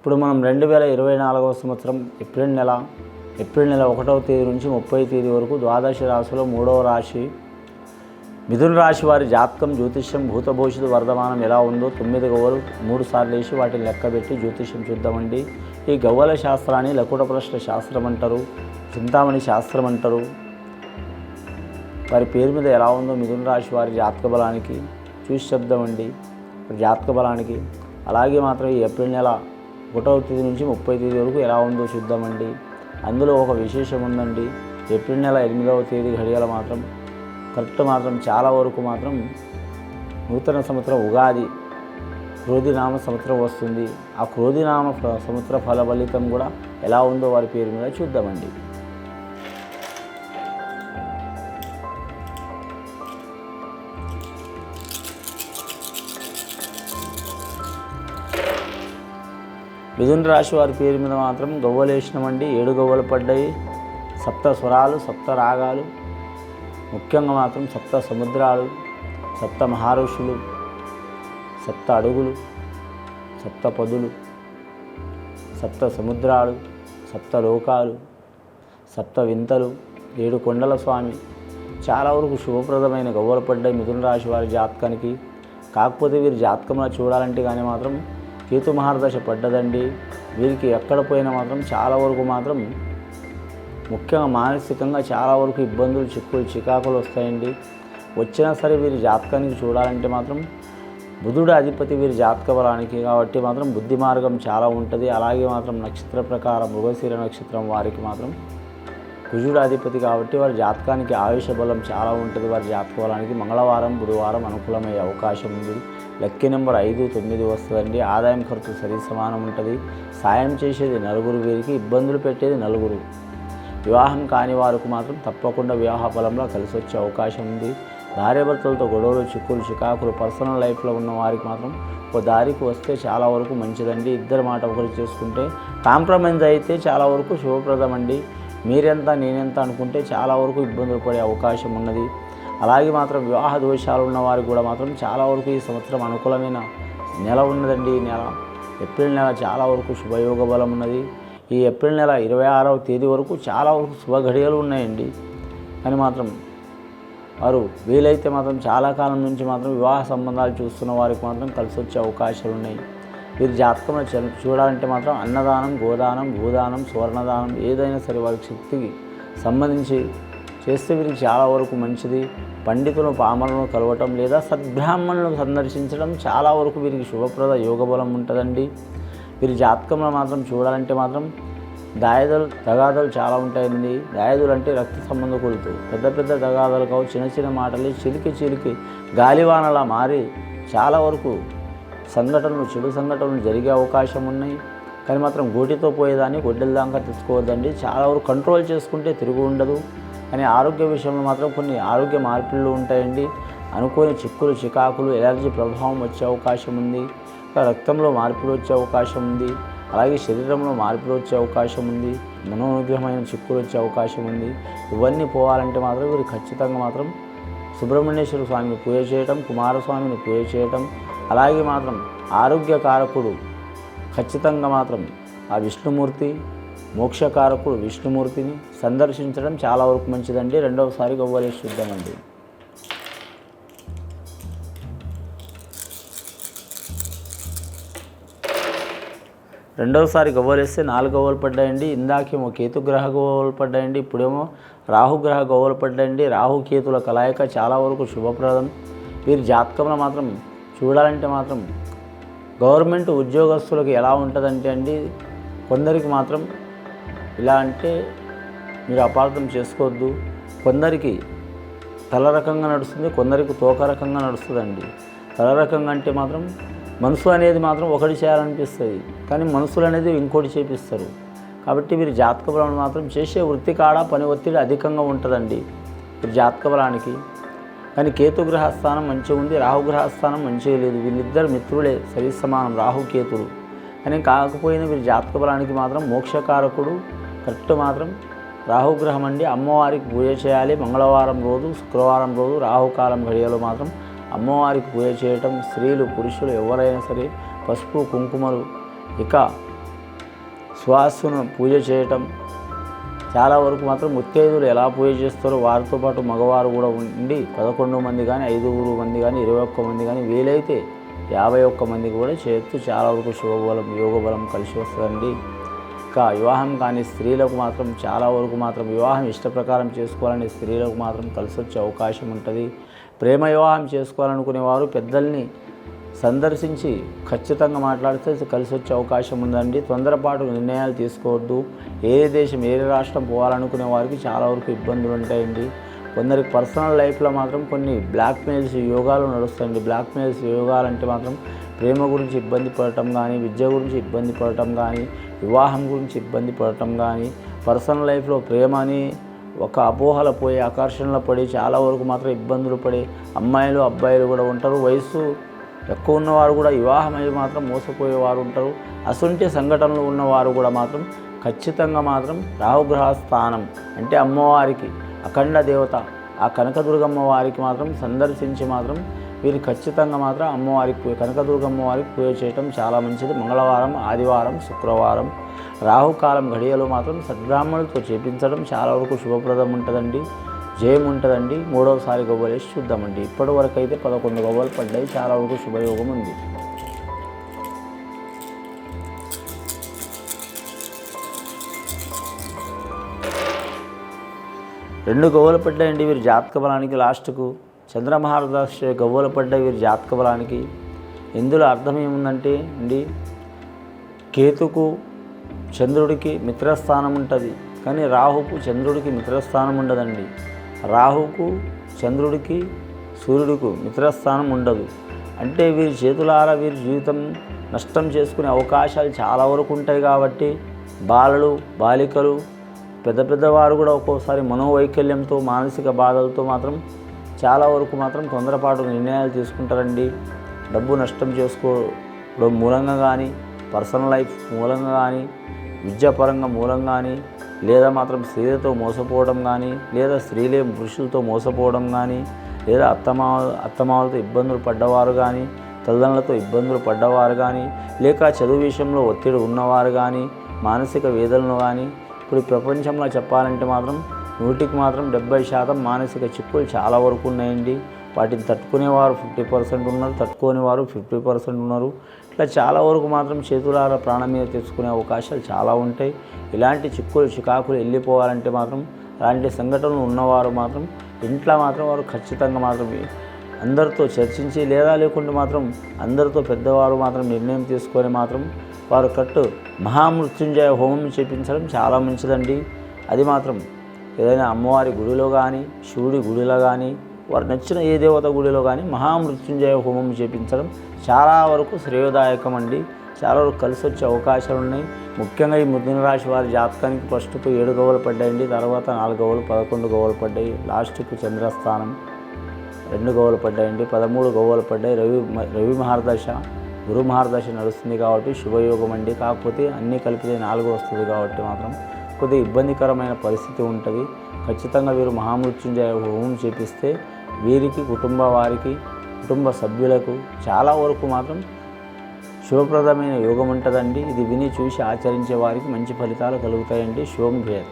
ఇప్పుడు మనం 2024వ సంవత్సరం ఏప్రిల్ నెల 1వ తేదీ నుంచి 30వ తేదీ వరకు ద్వాదశ రాశిలో 3వ రాశి మిథున రాశి వారి జాతకం జ్యోతిష్యం భూత భవిష్యత్తు వర్ధమానం ఎలా ఉందో 9 గవ్వలు 3 సార్లు వేసి వాటిని లెక్కబెట్టి జ్యోతిష్యం చూద్దామండి. ఈ గవ్వల శాస్త్రాన్ని లకుట ప్రశ్న శాస్త్రం అంటారు, చింతామణి శాస్త్రం అంటారు. వారి పేరు మీద ఎలా ఉందో మిథున రాశి వారి జాతక బలానికి చూసి చెప్దామండి. జాతక బలానికి అలాగే మాత్రం ఈ ఏప్రిల్ నెల 1వ తేదీ నుంచి 30వ తేదీ వరకు ఎలా ఉందో చూద్దామండి. అందులో ఒక విశేషం ఉందండి. ఏప్రిల్ నెల 8వ తేదీ ఘడియల మాత్రం కరెక్ట్ మాత్రం చాలా వరకు మాత్రం నూతన సంవత్సరం ఉగాది క్రోధినామ సంవత్సరం వస్తుంది. ఆ క్రోధినామ సంవత్సర ఫలితం కూడా ఎలా ఉందో వారి పేరు మీద చూద్దామండి. మిథున రాశి వారి పేరు మీద మాత్రం గవ్వలు వేసినామండి. 7 గవ్వలు పడ్డాయి. సప్త స్వరాలు, సప్త రాగాలు, ముఖ్యంగా మాత్రం సప్త సముద్రాలు, సప్త మహారుషులు, సప్త అడుగులు, సప్త పదులు, సప్త సముద్రాలు, సప్త లోకాలు, సప్త వింతలు, 7 కొండల స్వామి, చాలా వరకు శుభప్రదమైన గవ్వలు పడ్డాయి మిథున రాశి వారి జాతకానికి. కాకపోతే వీరి జాతకంలో చూడాలంటే కానీ మాత్రం కేతు మహారదశ పడ్డదండి. వీరికి ఎక్కడ పోయినా మాత్రం చాలా వరకు మాత్రం ముఖ్యంగా మానసికంగా చాలా వరకు ఇబ్బందులు, చిక్కులు, చికాకులు వస్తాయండి. వచ్చినా సరే వీరి జాతకానికి చూడాలంటే మాత్రం బుధుడు అధిపతి వీరి జాతక బలానికి, కాబట్టి మాత్రం బుద్ధి మార్గం చాలా ఉంటుంది. అలాగే మాత్రం నక్షత్ర ప్రకారం మృగశిర నక్షత్రం వారికి మాత్రం కుజుడు అధిపతి కాబట్టి వారి జాతకానికి ఆయుష బలం చాలా ఉంటుంది. వారి జాతక బలానికి మంగళవారం, బుధవారం అనుకూలమయ్యే అవకాశం ఉంది. లక్కీ నెంబర్ 5, 9 వస్తుందండి. ఆదాయం ఖర్చు సరి సమానం ఉంటుంది. సాయం చేసేది నలుగురు, వీరికి ఇబ్బందులు పెట్టేది నలుగురు. వివాహం కాని వారికి మాత్రం తప్పకుండా వివాహ ఫలంలో కలిసి వచ్చే అవకాశం ఉంది. భార్యాభర్తలతో గొడవలు, చిక్కులు, చికాకులు పర్సనల్ లైఫ్లో ఉన్న వారికి మాత్రం ఒక దారికి వస్తే చాలా వరకు మంచిదండి. ఇద్దరు మాట ఒకరు చేసుకుంటే కాంప్రమైజ్ అయితే చాలా వరకు శుభప్రదం అండి. మీరెంత నేనెంత అనుకుంటే చాలా వరకు ఇబ్బందులు పడే అవకాశం ఉన్నది. అలాగే మాత్రం వివాహ దోషాలు ఉన్న వారికి కూడా మాత్రం చాలా వరకు ఈ సంవత్సరం అనుకూలమైన నెల ఉన్నదండి. ఈ నెల ఏప్రిల్ నెల చాలా వరకు శుభయోగ బలం ఉన్నది. ఈ ఏప్రిల్ నెల 26వ తేదీ వరకు చాలా వరకు శుభ ఘడియలు ఉన్నాయండి. కానీ మాత్రం వారు వీలైతే మాత్రం చాలా కాలం నుంచి మాత్రం వివాహ సంబంధాలు చూస్తున్న వారికి మాత్రం కలిసి వచ్చే అవకాశాలు ఉన్నాయి. వీరి జాతకంలో చూడాలంటే మాత్రం అన్నదానం, గోదానం, భూదానం, స్వర్ణదానం ఏదైనా సరే వారికి శక్తికి సంబంధించి చేస్తే వీరికి చాలా వరకు మంచిది. పండితులను, పామరులను కలవటం లేదా సద్బ్రాహ్మణులను సందర్శించడం చాలా వరకు వీరికి శుభప్రద యోగబలం ఉంటుందండి. వీరి జాతకంలో మాత్రం చూడాలంటే మాత్రం దాయదులు, తగాదాలు చాలా ఉంటాయండి. దాయదులు అంటే రక్త సంబంధకులతో పెద్ద పెద్ద తగాదాలు కావు, చిన్న చిన్న మాటలు చిలికి గాలివానలా మారి చాలా వరకు సంఘటనలు, చెడు సంఘటనలు జరిగే అవకాశం ఉన్నాయి. కానీ మాత్రం గోటితో పోయేదాన్ని గొడ్డల దాకా తెచ్చుకోవద్దండి. చాలా వరకు కంట్రోల్ చేసుకుంటే తిరుగు ఉండదు. కానీ ఆరోగ్య విషయంలో మాత్రం కొన్ని ఆరోగ్య మార్పులు ఉంటాయండి. అనుకోని చిక్కులు, చికాకులు, ఎలర్జీ ప్రభావం వచ్చే అవకాశం ఉంది. రక్తంలో మార్పులు వచ్చే అవకాశం ఉంది. అలాగే శరీరంలో మార్పులు వచ్చే అవకాశం ఉంది. మనోనిగ్రహమైన చిక్కులు వచ్చే అవకాశం ఉంది. ఇవన్నీ పోవాలంటే మాత్రం వీరు ఖచ్చితంగా మాత్రం సుబ్రహ్మణ్యేశ్వర స్వామిని పూజ చేయటం, కుమారస్వామిని పూజ చేయటం, అలాగే మాత్రం ఆరోగ్యకారకుడు ఖచ్చితంగా మాత్రం ఆ విష్ణుమూర్తి, మోక్షకారకుడు విష్ణుమూర్తిని సందర్శించడం చాలా వరకు మంచిదండి. రెండవసారి గవ్వలేసి చూద్దామండి. రెండవసారి గవ్వలేస్తే 4 గవ్వలు పడ్డాయండి. ఇందాకేమో కేతుగ్రహ గవ్వలు పడ్డాయండి, ఇప్పుడేమో రాహుగ్రహ గవ్వలు పడ్డాయండి. రాహుకేతుల కలయిక చాలా వరకు శుభప్రదం. వీరి జాతకంలో మాత్రం చూడాలంటే మాత్రం గవర్నమెంట్ ఉద్యోగస్తులకు ఎలా ఉంటుందంటే అండి, కొందరికి మాత్రం ఇలా అంటే మీరు అపార్థం చేసుకోవద్దు. కొందరికి తల రకంగా నడుస్తుంది, కొందరికి తోక రకంగా నడుస్తుందండి. తల రకంగా అంటే మాత్రం మనసు అనేది మాత్రం ఒకటి చేయాలనిపిస్తుంది, కానీ మనసులు అనేది ఇంకోటి చేపిస్తారు. కాబట్టి వీరి జాతక బలం మాత్రం చేసే వృత్తి కాడ పని ఒత్తిడి అధికంగా ఉంటుందండి వీరి జాతక బలానికి. కానీ కేతుగ్రహ స్థానం మంచిగా ఉంది, రాహుగ్రహ స్థానం మంచిగా లేదు. వీళ్ళిద్దరు మిత్రులే, సరి సమానం రాహుకేతులు. కానీ కాకపోయినా వీరి జాతక బలానికి మాత్రం మోక్షకారకుడు కరెక్ట్ మాత్రం రాహుగ్రహం అండి. అమ్మవారికి పూజ చేయాలి. మంగళవారం రోజు, శుక్రవారం రోజు రాహుకాలం ఘడియలో మాత్రం అమ్మవారికి పూజ చేయటం. స్త్రీలు, పురుషులు ఎవరైనా సరే పసుపు, కుంకుమలు, ఇక శ్వాసను పూజ చేయటం, చాలా వరకు మాత్రం ముత్తైదువులు ఎలా పూజ చేస్తారో వారితో పాటు మగవారు కూడా ఉండి 11 మంది కానీ 5 మంది కానీ 21 మంది కానీ వీలైతే 51 మంది కూడా చేయొచ్చు. చాలా వరకు శుభబలం యోగబలం కలిసి వస్తుందండి. ఇంకా వివాహం కానీ స్త్రీలకు మాత్రం చాలా వరకు మాత్రం వివాహం ఇష్ట ప్రకారం చేసుకోవాలని స్త్రీలకు మాత్రం కలిసి వచ్చే అవకాశం ఉంటుంది. ప్రేమ వివాహం చేసుకోవాలనుకునే వారు పెద్దల్ని సందర్శించి ఖచ్చితంగా మాట్లాడితే కలిసి వచ్చే అవకాశం ఉందండి. తొందరపాటు నిర్ణయాలు తీసుకోవద్దు. ఏ దేశం ఏ రాష్ట్రం పోవాలనుకునే వారికి చాలా వరకు ఇబ్బందులు ఉంటాయండి. కొందరికి పర్సనల్ లైఫ్లో మాత్రం కొన్ని బ్లాక్మెయిల్స్ యోగాలు నడుస్తాయండి. బ్లాక్మెయిల్స్ యోగాలు అంటే మాత్రం ప్రేమ గురించి ఇబ్బంది పడటం కానీ, విద్య గురించి ఇబ్బంది పడటం కానీ, వివాహం గురించి ఇబ్బంది పడటం కానీ, పర్సనల్ లైఫ్లో ప్రేమ అని ఒక అపోహల పోయి ఆకర్షణలో పడి చాలా వరకు మాత్రం ఇబ్బందులు పడి అమ్మాయిలు అబ్బాయిలు కూడా ఉంటారు. వయసు ఎక్కువ ఉన్నవారు కూడా వివాహమై మాత్రం మోసపోయేవారు ఉంటారు. అసంటి సంఘటనలు ఉన్నవారు కూడా మాత్రం ఖచ్చితంగా మాత్రం రాహుగ్రహ స్థానం అంటే అమ్మవారికి అఖండ దేవత ఆ కనకదుర్గమ్మ వారికి మాత్రం సందర్శించి మాత్రం వీరు ఖచ్చితంగా మాత్రం అమ్మవారికి కనకదుర్గమ్మ వారికి పూజ చేయటం చాలా మంచిది. మంగళవారం, ఆదివారం, శుక్రవారం రాహుకాలం ఘడియలో మాత్రం సద్బ్రాహ్మణులతో చేపించడం చాలా వరకు శుభప్రదం ఉంటుందండి. జయం ఉంటుందండి. మూడవసారి గవ్వలేసి చూద్దామండి. ఇప్పటి వరకు అయితే 11 గవ్వలు పడ్డాయి. చాలా వరకు శుభయోగం ఉంది. రెండు గవ్వలు పడ్డాయండి వీరి జాతక బలానికి. లాస్ట్కు చంద్రమహారదర్శ గవ్వలు పడ్డాయి వీరి జాతక బలానికి. ఇందులో అర్థం ఏముందంటే అండి, కేతుకు చంద్రుడికి మిత్రస్థానం ఉంటుంది, కానీ రాహుకు చంద్రుడికి మిత్రస్థానం ఉండదండి. రాహుకు చంద్రుడికి సూర్యుడికి మిత్రస్థానం ఉండదు. అంటే వీరి చేతులారా వీరి జీవితం నష్టం చేసుకునే అవకాశాలు చాలా వరకు ఉంటాయి. కాబట్టి బాలలు, బాలికలు, పెద్దవారు కూడా ఒక్కోసారి మనోవైకల్యంతో మానసిక బాధలతో మాత్రం చాలా వరకు మాత్రం తొందరపాటు నిర్ణయాలు తీసుకుంటారండి. డబ్బు నష్టం చేసుకోవడం మూలంగా కానీ, పర్సనల్ లైఫ్ మూలంగా కానీ, విద్యాపరంగా మూలంగా కానీ, లేదా మాత్రం స్త్రీలతో మోసపోవడం కానీ, లేదా స్త్రీలే పురుషులతో మోసపోవడం కానీ, లేదా అత్తమామలతో ఇబ్బందులు పడ్డవారు కానీ, తల్లిదండ్రులతో ఇబ్బందులు పడ్డవారు కానీ, లేక చదువు విషయంలో ఒత్తిడి ఉన్నవారు కానీ, మానసిక వేదనలు కానీ. ఇప్పుడు ప్రపంచంలో చెప్పాలంటే మాత్రం 100కి మాత్రం 70% మానసిక చిక్కులు చాలా వరకు ఉన్నాయండి. వాటిని తట్టుకునేవారు 50% ఉన్నారు, తట్టుకోనివారు 50% ఉన్నారు. ఇట్లా చాలా వరకు మాత్రం చేతులారా ప్రాణం మీద తెచ్చుకునే అవకాశాలు చాలా ఉంటాయి. ఇలాంటి చికాకులు వెళ్ళిపోవాలంటే మాత్రం అలాంటి సంఘటనలు ఉన్నవారు మాత్రం ఇంట్లో మాత్రం వారు ఖచ్చితంగా మాత్రం అందరితో చర్చించి, లేదా లేకుంటే మాత్రం అందరితో పెద్దవారు మాత్రం నిర్ణయం తీసుకొని మాత్రం వారు మహామృత్యుంజయ హోమం చేపించడం చాలా మంచిదండి. అది మాత్రం ఏదైనా అమ్మవారి గుడిలో కానీ, శివుడి గుడిలో కానీ, వారు నచ్చిన ఏ దేవత గుడిలో కానీ మహామృత్యుంజయ హోమం చేపించడం చాలా వరకు శ్రేయోదాయకం అండి. చాలా వరకు కలిసి వచ్చే అవకాశాలు ఉన్నాయి. ముఖ్యంగా ఈ మిథున రాశి వారి జాతకానికి ఫస్ట్కు 7 గవ్వలు పడ్డాయండి. తర్వాత 4 గవ్వలు, 11 గవ్వలు పడ్డాయి. లాస్ట్కు చంద్రస్థానం 2 గవ్వలు పడ్డాయండి. 13 గవ్వలు పడ్డాయి. రవి మహారదశ, గురు మహారదశ నడుస్తుంది కాబట్టి శుభయోగం అండి. కాకపోతే అన్నీ కలిపితే 4 వస్తుంది కాబట్టి మాత్రం కొద్దిగా ఇబ్బందికరమైన పరిస్థితి ఉంటుంది. ఖచ్చితంగా వీరు మహామృత్యుంజయ హోమం చేపిస్తే వీరికి కుటుంబ సభ్యులకు చాలా వరకు మాత్రం శుభప్రదమైన యోగం ఉంటుందండి. ఇది విని చూసి ఆచరించే వారికి మంచి ఫలితాలు కలుగుతాయండి. శుభం భేద్.